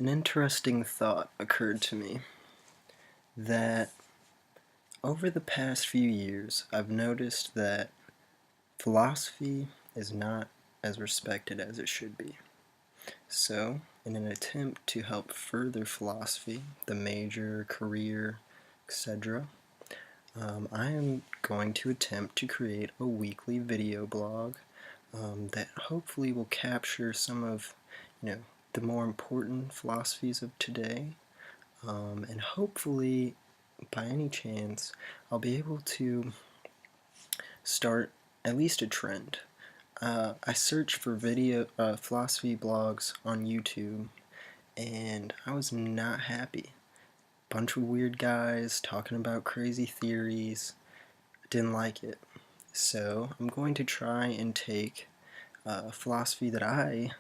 An interesting thought occurred to me that over the past few years I've noticed that philosophy is not as respected as it should be. So, in an attempt to help further philosophy, the major, career, etc., I am going to attempt to create a weekly video blog that hopefully will capture some of, the more important philosophies of today, and hopefully, by any chance, I'll be able to start at least a trend. I searched for philosophy blogs on YouTube, and I was not happy. Bunch of weird guys talking about crazy theories. Didn't like it. So I'm going to try and take philosophy that I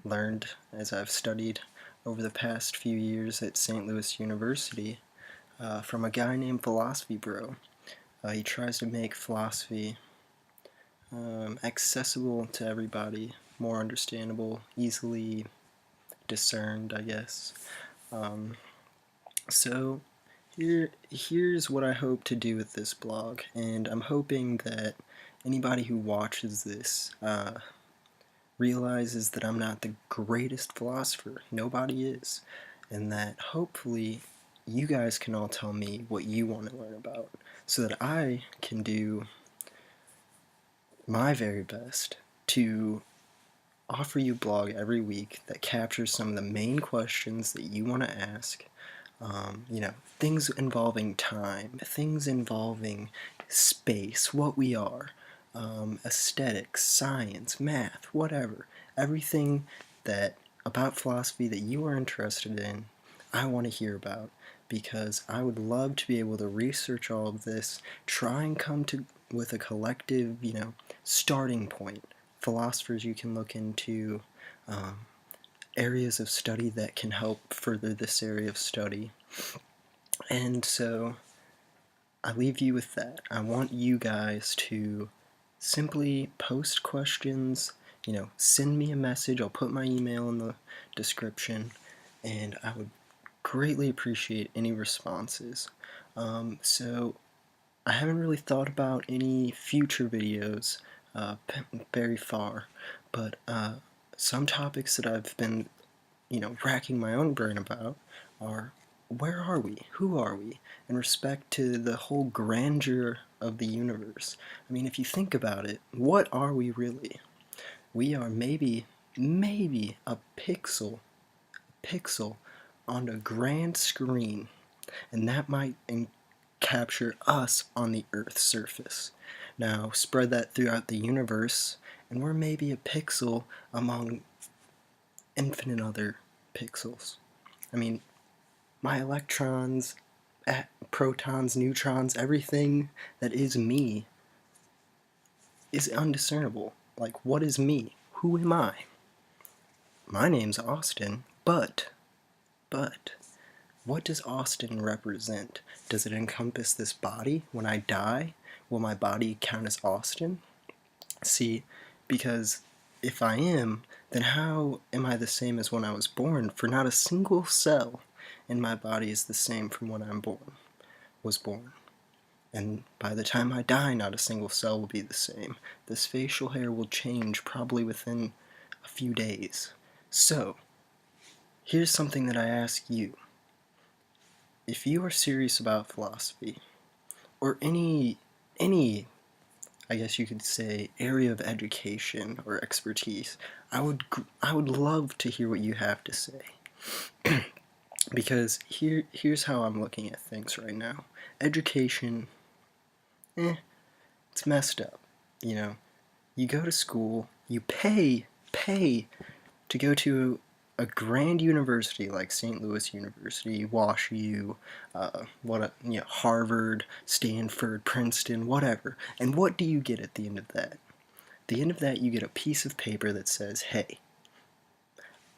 learned as I've studied over the past few years at St. Louis University from a guy named Philosophy Bro. He tries to make philosophy accessible to everybody, more understandable, easily discerned, I guess. So here's what I hope to do with this blog, and I'm hoping that anybody who watches this realizes that I'm not the greatest philosopher. Nobody is. And that hopefully you guys can all tell me what you want to learn about so that I can do my very best to offer you a blog every week that captures some of the main questions that you want to ask. Things involving time, things involving space, what we are, aesthetics, science, math, whatever. Everything that about philosophy that you are interested in, I want to hear about, because I would love to be able to research all of this, try and come to with a collective, starting point. Philosophers you can look into, areas of study that can help further this area of study. And so I leave you with that. I want you guys to simply post questions, send me a message. I'll put my email in the description, and I would greatly appreciate any responses. So I haven't really thought about any future videos very far, but some topics that I've been, racking my own brain about are: where are we? Who are we? In respect to the whole grandeur of the universe. I mean, if you think about it, what are we really? We are maybe a pixel on a grand screen, and that might capture us on the Earth's surface. Now, spread that throughout the universe, and we're maybe a pixel among infinite other pixels. I mean, my electrons, protons, neutrons, everything that is me is undiscernible. Like, what is me? Who am I? My name's Austin, but, what does Austin represent? Does it encompass this body? When I die, will my body count as Austin? See, because if I am, then how am I the same as when I was born? For not a single cell in my body is the same from when I was born. And by the time I die, not a single cell will be the same. This facial hair will change probably within a few days. So, here's something that I ask you. If you are serious about philosophy, or any, I guess you could say, area of education or expertise, I would love to hear what you have to say. Because here's how I'm looking at things right now. Education, it's messed up. You go to school, you pay to go to a grand university like St. Louis University, WashU, Harvard, Stanford, Princeton, whatever. And what do you get at the end of that? At the end of that, you get a piece of paper that says, hey,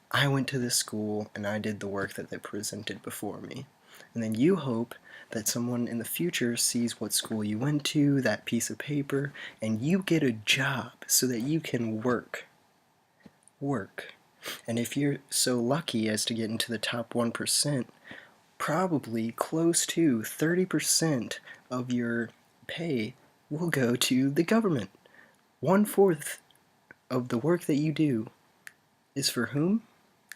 I went to this school and I did the work that they presented before me. And then you hope that someone in the future sees what school you went to, that piece of paper, and you get a job so that you can work. And if you're so lucky as to get into the top 1%, probably close to 30% of your pay will go to the government. 1/4 of the work that you do is for whom?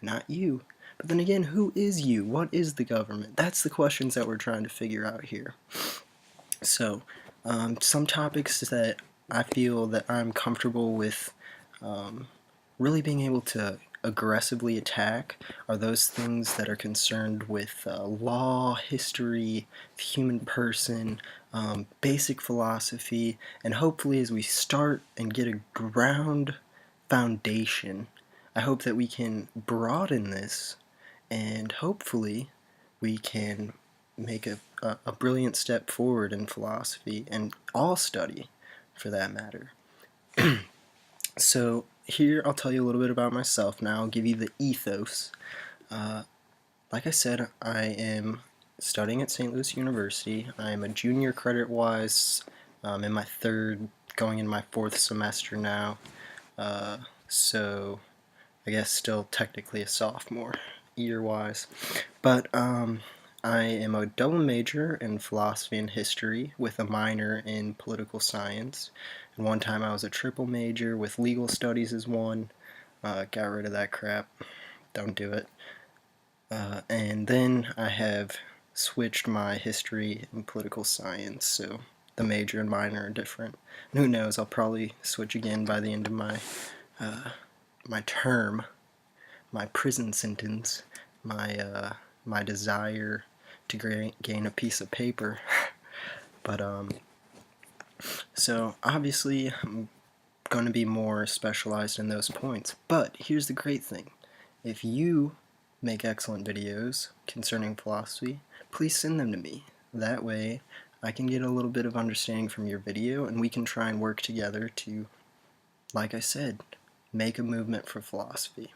Not you. But then again, who is you? What is the government? That's the questions that we're trying to figure out here. So, some topics that I feel that I'm comfortable with really being able to aggressively attack are those things that are concerned with law, history, the human person, basic philosophy, and hopefully as we start and get a ground foundation, I hope that we can broaden this and hopefully we can make a brilliant step forward in philosophy and all study for that matter. So here I'll tell you a little bit about myself now. I'll give you the ethos. Like I said, I am studying at St. Louis University. I am a junior credit-wise. I'm in my third, going in my fourth semester now. So I guess still technically a sophomore year-wise. But I am a double major in philosophy and history with a minor in political science. And one time I was a triple major with legal studies as one. Got rid of that crap. Don't do it. And then I have switched my history and political science, so the major and minor are different. And who knows, I'll probably switch again by the end of my my term, my prison sentence, my desire to gain a piece of paper. But so obviously I'm going to be more specialized in those points. But here's the great thing: if you make excellent videos concerning philosophy, please send them to me. That way I can get a little bit of understanding from your video, and we can try and work together to, like I said, make a movement for philosophy.